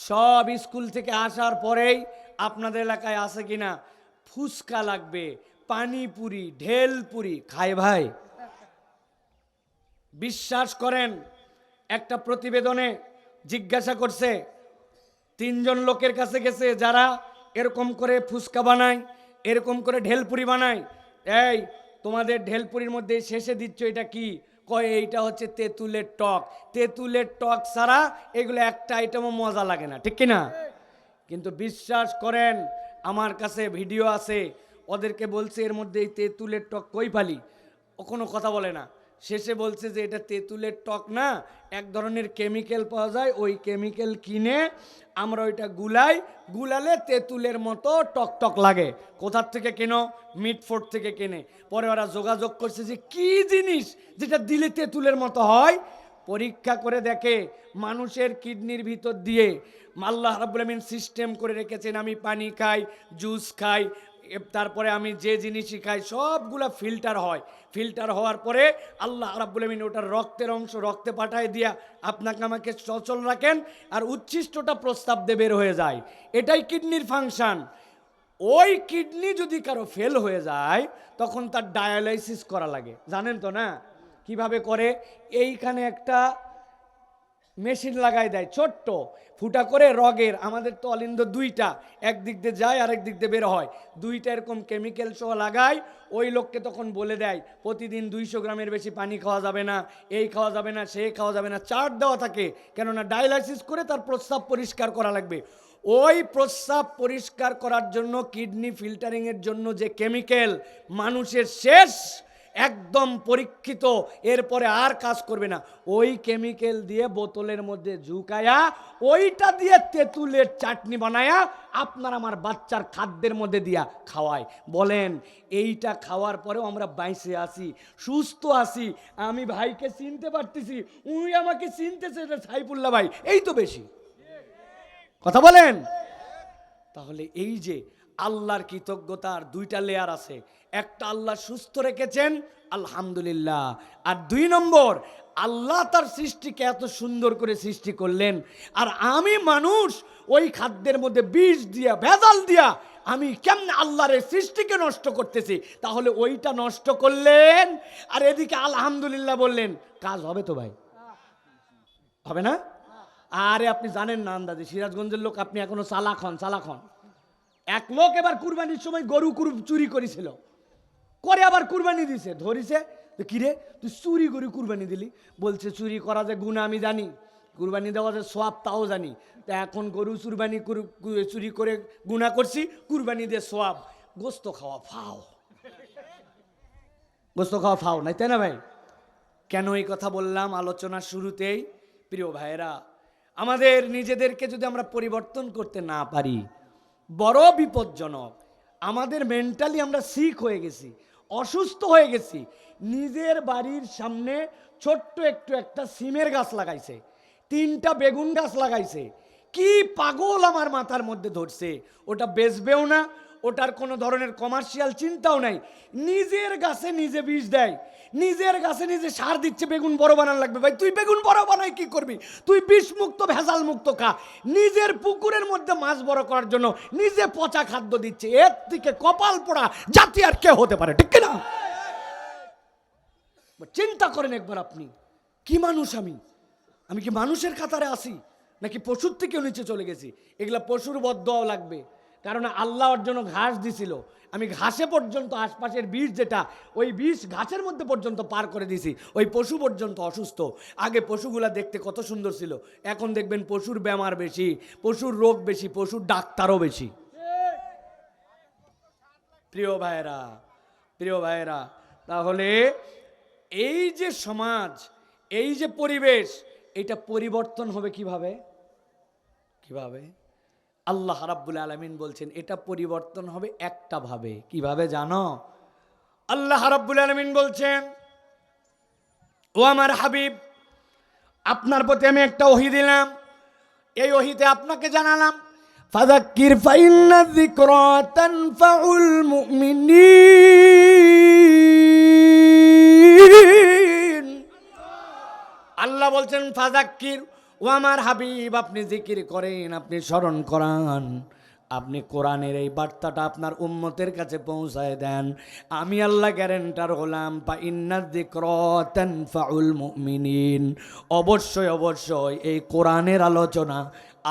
সব স্কুল থেকে আসার পরেই আপনাদের এলাকায় আছে কিনা ফুচকা লাগবে, পানিপুরি, ঢেলপুরি খায় ভাই। বিশ্বাস করেন, একটা প্রতিবেদনে জিজ্ঞাসা করছে, 3 জন লোকের কাছে গেছে যারা এরকম করে ফুচকা বানায়, এরকম করে ঢেলপুরি বানায়। এই তোমাদের ঢেলপুরির মধ্যে শেষে দিচ্ছ এটা কি? কয় এইটা হচ্ছে তেঁতুলের টক। তেঁতুলের টক ছাড়া এগুলো একটা আইটেমও মজা লাগে না, ঠিক কিনা? কিন্তু বিশ্বাস করেন, আমার কাছে ভিডিও আছে, ওদেরকে বলছে এর মধ্যে এই তেঁতুলের টক কই পালি, ও কোনো কথা বলে না। শেষে বলছে যে এটা তেঁতুলের টক না, এক ধরনের কেমিক্যাল পাওয়া যায়, ওই কেমিক্যাল কিনে আমরা ওইটা গুলালে তেঁতুলের মতো টক টক লাগে। কোথার থেকে কেনো? মিটফোর্ড থেকে কেনে। পরে ওরা যোগাযোগ করছে যে কি জিনিস যেটা দিলে তেঁতুলের মতো হয়। পরীক্ষা করে দেখে মানুষের কিডনির ভিতর দিয়ে আল্লাহ রাব্বুল আমিন সিস্টেম করে রেখেছেন, আমি পানি খাই, জুস খাই, তারপরে আমি যে জিনিসই খাই সবগুলা ফিল্টার হয়। ফিল্টার হওয়ার পরে আল্লাহ রাব্বুল আমিন ওটার রক্তের অংশ রক্তে পাঠায় দিয়া আপনাকে আমাকে সচল রাখেন, আর উচ্ছিষ্টটা প্রস্তাব দিয়ে বের হয়ে যায়। এটাই কিডনির ফাংশন। ওই কিডনি যদি কারো ফেল হয়ে যায় তখন তার ডায়ালাইসিস করা লাগে, জানেন তো না? কিভাবে করে? এইখানে একটা মেশিন লাগাই দেয়, ছোট্ট ফুটা করে রগের, আমাদের তো অলিন্দ দুইটা, একদিক দিয়ে যায় আরেক দিক দিয়ে বের হয়, দুইটা এরকম কেমিক্যাল সহ লাগায়। ওই লোককে তখন বলে দেয় প্রতিদিন 200 গ্রামের বেশি পানি খাওয়া যাবে না, এই খাওয়া যাবে না, সে খাওয়া যাবে না, চার্ট দেওয়া থাকে, কেননা ডায়ালাইসিস করে তার প্রস্রাব পরিষ্কার করা লাগবে। ওই প্রস্রাব পরিষ্কার করার জন্য, কিডনি ফিল্টারিংয়ের জন্য যে কেমিক্যাল মানুষের শেষ একদম পরীক্ষিত, এরপরে আর কাজ করবে না, ওই কেমিক্যাল দিয়ে বোতলের মধ্যে ঝুঁকায়া ওইটা দিয়ে তেঁতুলের চাটনি বানায়া আপনার আমার বাচ্চার খাদ্যের মধ্যে দিয়া খাওয়ায়। বলেন এইটা খাওয়ার পরেও আমরা বাইসে আছি, সুস্থ আছি, আমি ভাইকে চিনতে পারতেছি, উনি আমাকে চিনতেছে, সাইফুল্লাহ ভাই, এই তো বেশি কথা বলেন। তাহলে এই যে আল্লাহর কৃতজ্ঞতার 2টা লেয়ার আছে, একটা আল্লাহ সুস্থ রেখেছেন আলহামদুলিল্লাহ, আর 2 নম্বর আল্লাহ তার সৃষ্টিকে এত সুন্দর করে সৃষ্টি করলেন, আর আমি মানুষ ওই খাদ্যের মধ্যে বিষ দিয়া ভেজাল দিয়া আমি কেমনে আল্লাহর সৃষ্টিকে নষ্ট করতেছি। তাহলে ওইটা নষ্ট করলেন আর এদিকে আলহামদুলিল্লাহ বললেন, কাজ হবে তো ভাই? হবে না? আরে আপনি জানেন না আন্দাজে, সিরাজগঞ্জের লোক আপনি এখনো চালাক হন। এক লোক এবার কুরবানির সময় গরু চুরি করেছিল, করে আবার কুরবানি দিছে, ধরিছে, কিরে তুই চুরি করে কুরবানি দিলি? বলছে চুরি করা যে গুনাহ আমি জানি, কুরবানি দেওয়া যে সওয়াব তাও জানি, তা এখন গরু চুরি করে গুনাহ করছি, কুরবানি দিয়ে সওয়াব, গোস্ত খাওয়া ফাও নাই, তাই না ভাই? কেন এই কথা বললাম আলোচনার শুরুতেই? প্রিয় ভাইয়েরা, আমাদের নিজেদেরকে যদি আমরা পরিবর্তন করতে না পারি বড় বিপজ্জনক। আমাদের মেন্টালি আমরা সিক হয়ে গেছি, অসুস্থ হয়ে গেছি। নিজের বাড়ির সামনে ছোট্ট একটা সিমের গাছ লাগাইছে, 3টা বেগুন গাছ লাগাইছে, কি পাগল আমার মাথার মধ্যে ধরছে, ওটা বেচবেও না, ওটার কোনো ধরনের কমার্শিয়াল চিন্তাও নাই, নিজের গাছে নিজে বীজ দেয়, নিজের গাছে নিজে সার দিচ্ছে, বেগুন বড় বানান লাগবে। ভাই তুই বেগুন বড় বানাই কি করবি? তুই বিষ মুক্ত ভেজাল মুক্ত খা। নিজের পুকুরের মধ্যে মাছ বড় করার জন্য নিজে পচা খাদ্য দিচ্ছে, এর থেকে কপাল পোড়া জাতি আর কে হতে পারে, ঠিক না? চিন্তা করেন একবার, আপনি কি মানুষ? আমি কি মানুষের কাতারে আসি নাকি পশুর থেকে নিচে চলে গেছি? এগুলা পশুর বদদোয়া লাগবে, কারণ আল্লাহর জন্য ঘাস দিছিল, আমি ঘাসে পর্যন্ত আশপাশের বিষ যেটা, ওই বিষ ঘাসের মধ্যে পর্যন্ত পার করে দিছি, ওই পশু পর্যন্ত অসুস্থ। আগে পশুগুলা দেখতে কত সুন্দর ছিল, এখন দেখবেন পশুর বেমার বেশি, পশুর রোগ বেশি, পশুর ডাক্তারও বেশি। প্রিয় ভাইয়েরা, তাহলে এই যে সমাজ, এই যে পরিবেশ, এটা পরিবর্তন হবে কিভাবে? আল্লাহ রাব্বুল আলামিন বলছেন এটা পরিবর্তন হবে একটা ভাবে। কিভাবে জানো? আল্লাহ রাব্বুল আলামিন বলছেন, ও আমার হাবিব, আপনার প্রতি আমি একটা ওহী দিলাম, এই ওহীতে আপনাকে জানালাম, ফাযাক্কির ফাইন্না যিকরা তানফাউল মুমিনিন। আল্লাহ বলছেন ফাযাক্কির, ও ও আমার হাবিব, আপনি জিকির করেন, আপনি স্মরণ করান, আপনি কোরআনের এই বার্তাটা আপনার উম্মতের কাছে পৌঁছায় দেন। আমি আল্লাহ গ্যারেন্টার হলাম, পা ইন্নায যিকরা তানফাউল মুমিনিন। অবশ্যই অবশ্যই এই কোরআনের আলোচনা,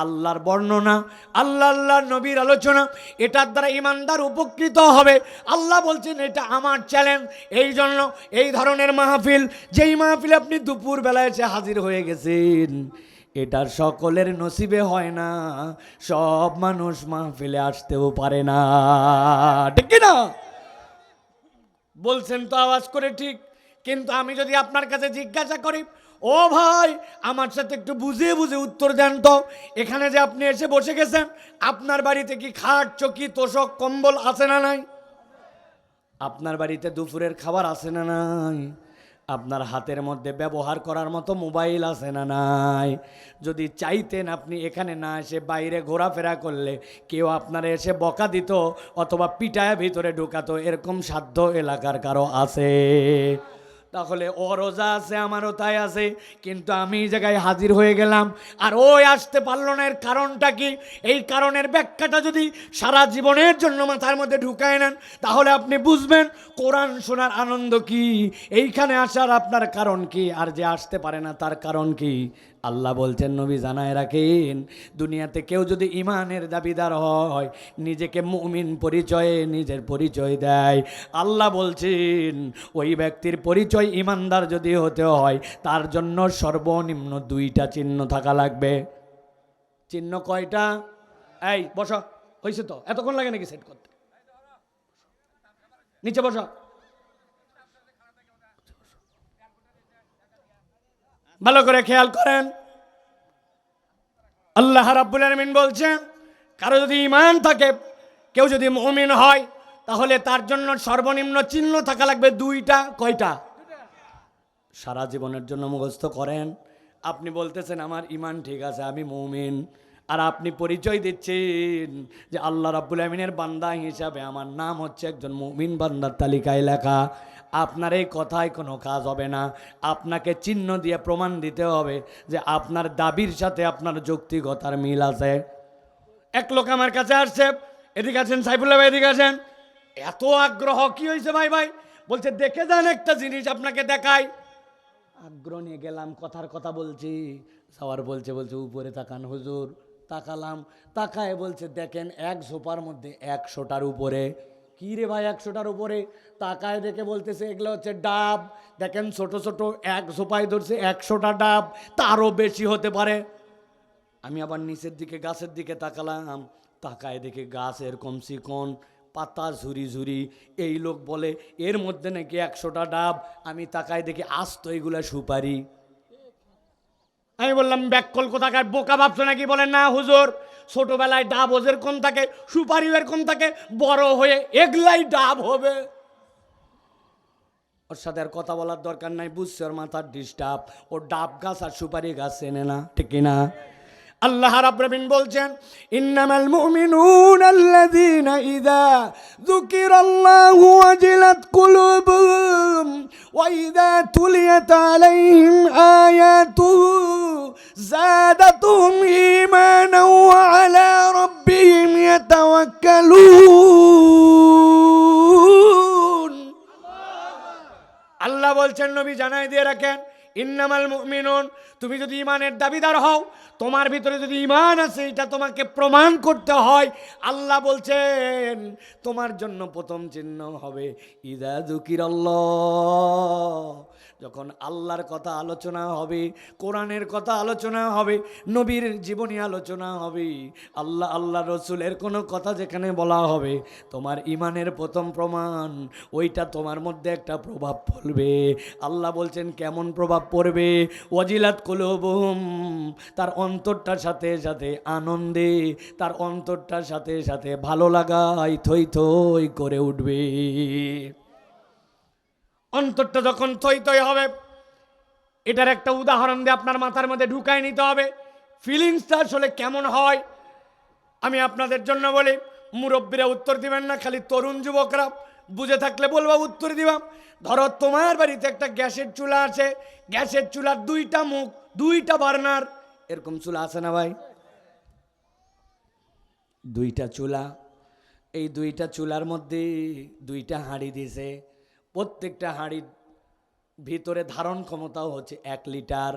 আল্লাহর বর্ণনা, আল্লাহর নবীর আলোচনা, এটার দ্বারা ইমানদার উপকৃত হবে। আল্লাহ বলছেন এটা আমার চ্যালেঞ্জ। এই জন্য এই ধরনের মাহফিল, যেই মাহফিলে আপনি দুপুর বেলায় এসে হাজির হয়ে গেছেন, এটা সকলের নসিবে হয় না। সব মানুষ মাহফিলে আসতেও পারে না, ঠিক কি না? বলছেন তো আওয়াজ করে ঠিক। কিন্তু আমি যদি আপনার কাছে জিজ্ঞাসা করি, ও ভাই আমার সাথে একটু বুঝিয়ে বুঝে উত্তর দেন তো, এখানে যে আপনি এসে বসে গেছেন, আপনার বাড়িতে কি খাট, চৌকি, তোশক, কম্বল আছে না নাই? আপনার বাড়িতে দুপুরের খাবার আছে না নাই? আপনার হাতের মধ্যে ব্যবহার করার মতো মোবাইল আছে না নাই? যদি চাইতেন আপনি এখানে না এসে বাইরে ঘোরাফেরা করলে কেউ আপনারা এসে বকা দিত অথবা পিটায় ভিতরে ঢুকাতো, এরকম সাধ্য এলাকার কারো আছে? তাহলে ও রোজা আছে, আমারও তাই আছে, কিন্তু আমি এই জায়গায় হাজির হয়ে গেলাম আর ওই আসতে পারলো না। এর কারণটা কি? এই কারণের ব্যাখ্যাটা যদি সারা জীবনের জন্য মাথার মধ্যে ঢুকায় নেন, তাহলে আপনি বুঝবেন কোরআন শোনার আনন্দ কি, এইখানে আসার আপনার কারণ কি, আর যে আসতে পারে না তার কারণ কি। আল্লাহ বলছেন, নবী জানায় রাখেন, দুনিয়াতে কেউ যদি ইমানের দাবিদার হয়, নিজেকে মুমিন পরিচয়ে নিজের পরিচয় দেয়, আল্লাহ বলছেন ওই ব্যক্তির পরিচয় ইমানদার যদি হতে হয়, তার জন্য সর্বনিম্ন 2টা চিহ্ন থাকা লাগবে। চিহ্ন কয়টা? এই বসো, হয়েছে তো? এতক্ষণ লাগে নাকি সেট করতে? নিচে বসো, ভালো করে খেয়াল করেন। আল্লাহ রাব্বুল আলামিন বলছেন, কারো যদি ঈমান থাকে, কেউ যদি মুমিন হয়, তাহলে তার জন্য সর্বনিম্ন চিহ্ন থাকা লাগবে 2টা। কয়টা? সারা জীবনের জন্য মুখস্থ করেন। আপনি বলতেছেন আমার ঈমান ঠিক আছে, আমি মুমিন, আর আপনি পরিচয় দিচ্ছেন যে আল্লাহ রাব্বুল আলামিনের বান্দা হিসাবে আমার নাম হচ্ছে একজন মুমিন বান্দার তালিকায় লেখা। আপনার এই কথায় কোনো কাজ হবে না। আপনাকে চিহ্ন দিয়ে প্রমাণ দিতে হবে যে আপনার দাবির সাথে আপনার যৌক্তিকতার মিল আছে। এক লোক আমার কাছে আসছে, এদিকে আছেন সাইফুল্লাহ ভাই, এদিকে আছেন। এত আগ্রহ, কি হয়েছে ভাই? ভাই বলছে দেখে যান একটা জিনিস আপনাকে দেখাই। আগ্রহ নিয়ে গেলাম, কথার কথা বলছি, সবার বলছে উপরে তাকান হুজুর। তাকালাম, তাকায় বলছে দেখেন এক ঝোপার মধ্যে 100টার উপরে। কি রে ভাই 100টার উপরে? তাকায় দেখে বলতেছে এগুলো হচ্ছে ডাব। দেখেন ছোট ছোট, এক ঝোপায় ধরছে 100টা ডাব, তারও বেশি হতে পারে। আমি আবার নিচের দিকে গাছের দিকে তাকালাম, তাকায় দেখে গাছ এরকম চিকন, পাতা ঝুরি ঝুরি। এই লোক বলে এর মধ্যে নাকি 100টা ডাব। আমি তাকায় দেখি আস্ত এগুলা সুপারি। আমি বললাম ব্যাককল কোথাকার, বোকা ভাবছো নাকি? বলেন না হুজুর, ছোটবেলায় ডাব যেরকম থাকে সুপারিও এরকম থাকে, বড় হয়ে এগুলাই ডাব হবে। ওর সাথে আর কথা বলার দরকার নাই, বুঝছে ওর মাথার ডিস্টার্ব। ও ডাব গাছ আর সুপারি গাছ চেনে না, ঠিক কিনা? আল্লাহ রাব্বুল আলামিন বলছেন, ইন্নামাল মুমিনুনা আল্লাযীনা ইযা যুকিরাল্লাহু ওয়াজিলাত কুলুবুহুম ওয়া ইযা তুলিয়াত আলাইহিম আয়াতুহু যাদাতুহুম ঈমানান ওয়া আলা রাব্বিহিম ইয়াতাওয়াক্কালুন। আল্লাহ বলছেন, নবী জানাই দিয়ে রাখেন, ইন্নামাল মুমিনুন, তুমি যদি ইমানের দাবিদার হও, তোমার ভিতরে যদি ইমান আছে, এটা তোমাকে প্রমাণ করতে হয়। আল্লাহ বলছেন তোমার জন্য প্রথম চিহ্ন হবে ইযা যুকিরাল্লাহ, যখন আল্লাহর কথা আলোচনা হবে, কোরআনের কথা আলোচনা হবে, নবীর জীবনী আলোচনা হবে, আল্লাহ রসুলের কোনো কথা যেখানে বলা হবে, তোমার ইমানের প্রথম প্রমাণ ওইটা তোমার মধ্যে একটা প্রভাব পড়বে। আল্লাহ বলছেন কেমন প্রভাব পড়বে? ওয়াজিলাত কুলুবুহুম, তার অন্তরটার সাথে সাথে আনন্দে, তার অন্তরটার সাথে সাথে ভালো লাগায় থই থই করে উঠবে। অন্তরটা যখন থই থই হবে, এটার একটা উদাহরণ দিয়ে আপনার মাথার মধ্যে ঢুকায় নিতে হবে ফিলিংসটা আসলে কেমন হয়। আমি আপনাদের জন্য বলি, মুরব্বীরা উত্তর দিবেন না, খালি তরুণ যুবকরা বুঝে থাকলে বলবা, উত্তর দিবা। ধরো তোমার বাড়িতে একটা গ্যাসের চুলা আছে, গ্যাসের চুলার 2টা মুখ, 2টা বার্নার, এরকম চুলা আছে না ভাই? দুইটা চুলা, এই দুইটা চুলার মধ্যে দুইটা হাঁড়ি দিছে, প্রত্যেকটা হাঁড়ির ভিতরে ধারণ ক্ষমতাও হচ্ছে 1 লিটার।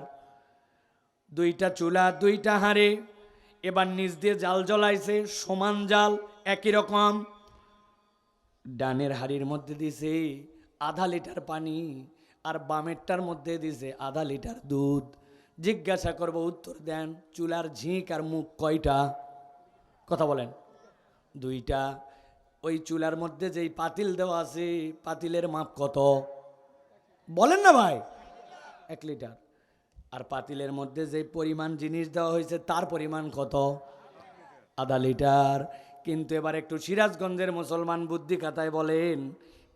দুইটা চুলা, দুইটা হাঁড়ি। এবার নিচ দিয়ে জাল জ্বলাইছে, সমান জাল, একই রকম। ডানের হাঁড়ির মধ্যে দিছে আধা লিটার পানি, আর বামেরটার মধ্যে দিছে আধা লিটার দুধ। জিজ্ঞাসা করব, উত্তর দেন, চুলার ঝিঁক আর মুখ কয়টা? কথা বলেন। দুইটা। ওই চুলার মধ্যে যেই পাতিল দেওয়া আছে, পাতিলের মাপ কত? বলেন না ভাই। 1 লিটার। আর পাতিলের মধ্যে যে পরিমাণ জিনিস দেওয়া হয়েছে তার পরিমাণ কত? আধা লিটার। কিন্তু এবার একটু সিরাজগঞ্জের মুসলমান বুদ্ধি খাতায় বলেন,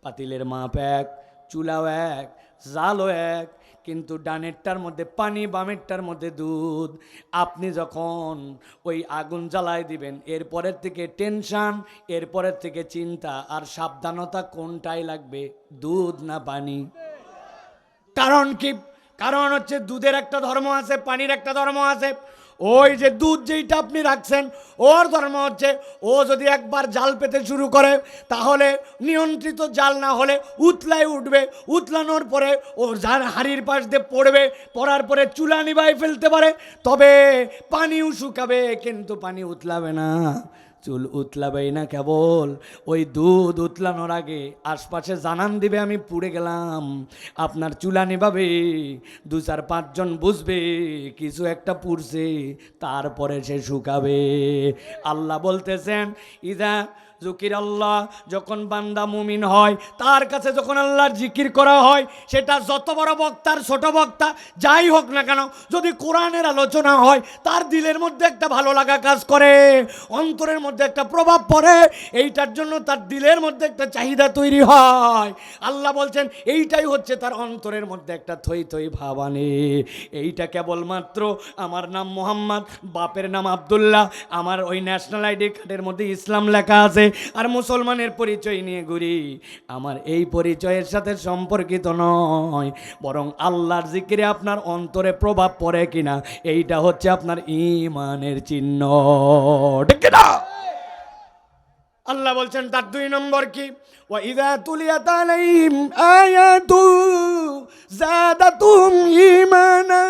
পাতিলের মাপ এক, চুলাও এক, জালও এক, কিন্তু ডানেরটার মধ্যে পানি, বামেরটার মধ্যে দুধ। আপনি যখন ওই আগুন জ্বালায় দিবেন, এরপরের থেকে টেনশন, এরপরের থেকে চিন্তা আর সাবধানতা কোনটাই লাগবে, দুধ না পানি? কারণ কি? কারণ হচ্ছে দুধের একটা ধর্ম আছে, পানির একটা ধর্ম আছে। ওই যে দুধ যেইটা আপনি রাখছেন, ওর ধর্ম হচ্ছে ও যদি একবার জাল পেতে শুরু করে তাহলে নিয়ন্ত্রিত জাল না হলে উতলায় উঠবে, উতলানোর পরে ও যার হাড়ির পাশ দিয়ে পড়বে, পড়ার পরে চুলা নিভাই ফেলতে পারে, তবে পানিও শুকাবে কিন্তু পানি উতলাবে না। চুল উতলাবেই না, কেবল ওই দুধ উতলানোর আগে আশপাশে জানান দিবে আমি পুড়ে গেলাম, আপনার চুলা নিভাবে, 2-4-5 জন বুঝবে কিছু একটা পুড়ছে, তারপরে সে শুকাবে। আল্লাহ বলতেছেন, ইদা জুকির আল্লাহ, যখন বান্দা মুমিন হয়, তার কাছে যখন আল্লাহর জিকির করা হয়, সেটা যত বড় বক্তার ছোট বক্তা যাই হোক না কেন, যদি কোরআনের আলোচনা হয়, তার দিলের মধ্যে একটা ভালো লাগা কাজ করে, অন্তরের মধ্যে একটা প্রভাব পড়ে, এইটার জন্য তার দিলের মধ্যে একটা চাহিদা তৈরি হয়। আল্লাহ বলছেন এইটাই হচ্ছে তার অন্তরের মধ্যে একটা থই থই ভাব আনে। এইটা কেবলমাত্র আমার নাম মোহাম্মদ, বাপের নাম আব্দুল্লাহ, আমার ওই ন্যাশনাল আইডি কার্ডের মধ্যে ইসলাম লেখা আছে, আর মুসলমানের পরিচয় নিয়ে ঘুরি, আমার এই পরিচয়ের সাথে সম্পর্কিত নয়, বরং আল্লাহর জিকিরে আপনার অন্তরে প্রভাব পড়ে কিনা, এইটা হচ্ছে আপনার ঈমানের চিহ্ন। ঠিক না? আল্লাহ বলছেন তার 2 নম্বর কি, ওয়া ইযা তুলিয়াত আলাইহিম আয়াতু যাদাতুহুম ঈমানা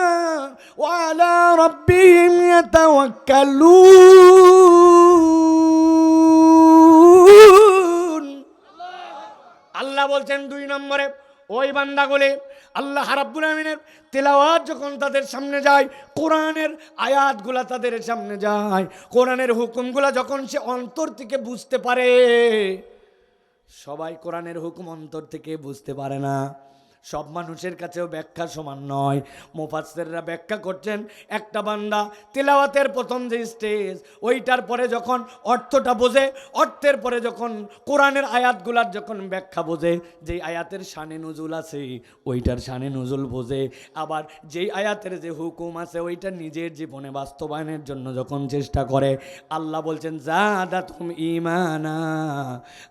ওয়া আলা রাব্বিহিম ইয়াতাওয়াক্কালুন। আল্লাহ বলছেন 2 নম্বরে, ওই বান্দাগুলি আল্লাহ রাব্বুল আমিনের তেলাওয়াত যখন তাদের সামনে যায়, কোরআনের আয়াতগুলা তাদের সামনে যায়, কোরআনের হুকুমগুলা যখন সে অন্তর থেকে বুঝতে পারে। সবাই কোরআনের হুকুম অন্তর থেকে বুঝতে পারে না, সব মানুষের কাছেও ব্যাখ্যা সমান নয়। মুফাসসিররা ব্যাখ্যা করছেন, একটা বান্দা তিলাওয়াতের প্রথম যে স্টেজ, ওইটার পরে যখন অর্থটা বোঝে, অর্থের পরে যখন কোরআনের আয়াতগুলার যখন ব্যাখ্যা বোঝে, যেই আয়াতের শানে নুজুল আছে ওইটার শানে নুজুল বোঝে, আবার যেই আয়াতের যে হুকুম আছে ওইটা নিজের জীবনে বাস্তবায়নের জন্য যখন চেষ্টা করে, আল্লাহ বলছেন যাদাতুহুম ঈমানা।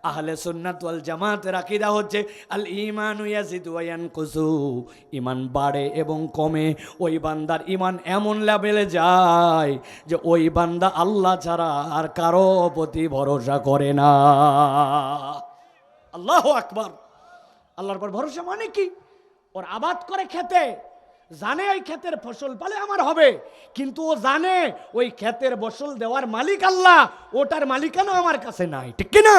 আহলে সুন্নাত ওয়াল জামাতের আকীদা হচ্ছে আল ঈমানু ইয়াজিদু ওয়া ইয়ানকুসু, ঈমান বাড়ে এবং কমে। ওই বান্দার ঈমান এমন লেভেলে যায় যে ওই বান্দা আল্লাহ ছাড়া আর কারো প্রতি ভরসা করে না। আল্লাহু আকবার। আল্লাহর পর ভরসা মানে কি? ওর আবাদ করে খেতে, জানে ওই ক্ষেতের ফসল পালে আমার হবে, কিন্তু ও জানে ওই ক্ষেতের ফসল দেওয়ার মালিক আল্লাহ, ওটার মালিকানা আমার কাছে নাই। ঠিক কি না?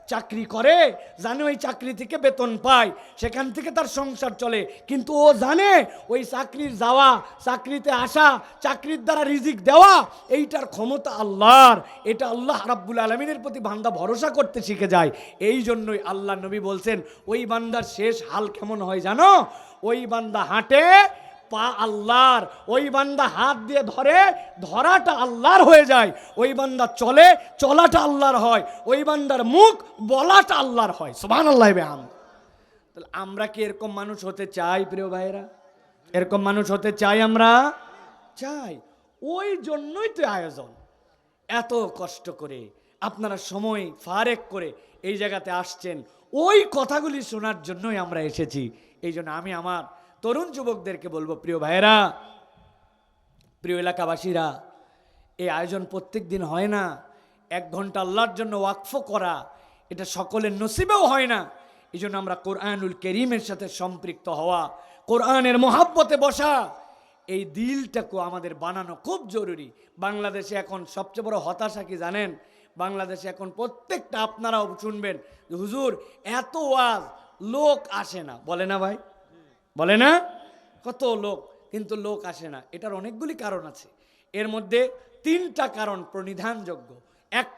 চাকরি করে, জানে ওই চাকরি থেকে বেতন পায়, সেখান থেকে তার সংসার চলে, কিন্তু ও জানে ওই চাকরির যাওয়া, চাকরিতে আসা, চাকরির দ্বারা রিজিক দেওয়া, এইটার ক্ষমতা আল্লাহর। এটা আল্লাহ রাব্বুল আলামিনের প্রতি বান্দা ভরসা করতে শিখে যায়। এই জন্যই আল্লাহ নবী বলছেন, ওই বান্দার শেষ হাল কেমন হয় জানো? ওই বান্দা হাঁটে, পা আল্লাহর, ওই বান্দা হাত দিয়ে ধরে, ধরাটা আল্লাহর হয়ে যায়, ওই বান্দা চলে, চলাটা আল্লাহর হয়, ওই বান্দার মুখ, বলাটা আল্লাহর হয়। সুবহানাল্লাহ বিহাম। তাহলে আমরা কি এরকম মানুষ হতে চাই প্রিয় ভাইরা? এরকম মানুষ হতে চাই আমরা? চাই। ওই জন্যই তো আয়োজন, এত কষ্ট করে আপনারা সময় ফারেক করে এই জায়গাতে আসছেন, ওই কথাগুলি শোনার জন্যই আমরা এসেছি। এই জন্য আমি আমার তরুণ যুবকদেরকে বলবো, প্রিয় ভাইরা, প্রিয় এলাকাবাসীরা, এই আয়োজন প্রত্যেক দিন হয় না। 1 ঘন্টা আল্লাহর জন্য ওয়াকফ করা এটা সকলের নসিবেও হয় না। এই জন্য আমরা কোরআনুল কারীমের সাথে সম্পৃক্ত হওয়া, কোরআনের মহাব্বতে বসা, এই দিলটাকে আমাদের বানানো খুব জরুরি। বাংলাদেশে এখন সবচেয়ে বড় হতাশা কি জানেন? বাংলাদেশে এখন প্রত্যেকটা, আপনারাও শুনবেন যে হুজুর এত ওয়াজ, লোক আসে না। বলে না ভাই? বলে না? কত লোক, কিন্তু লোক আসে না। এটার অনেকগুলি কারণ আছে। এর মধ্যে 3টা কারণ প্রণিধানযোগ্য। এক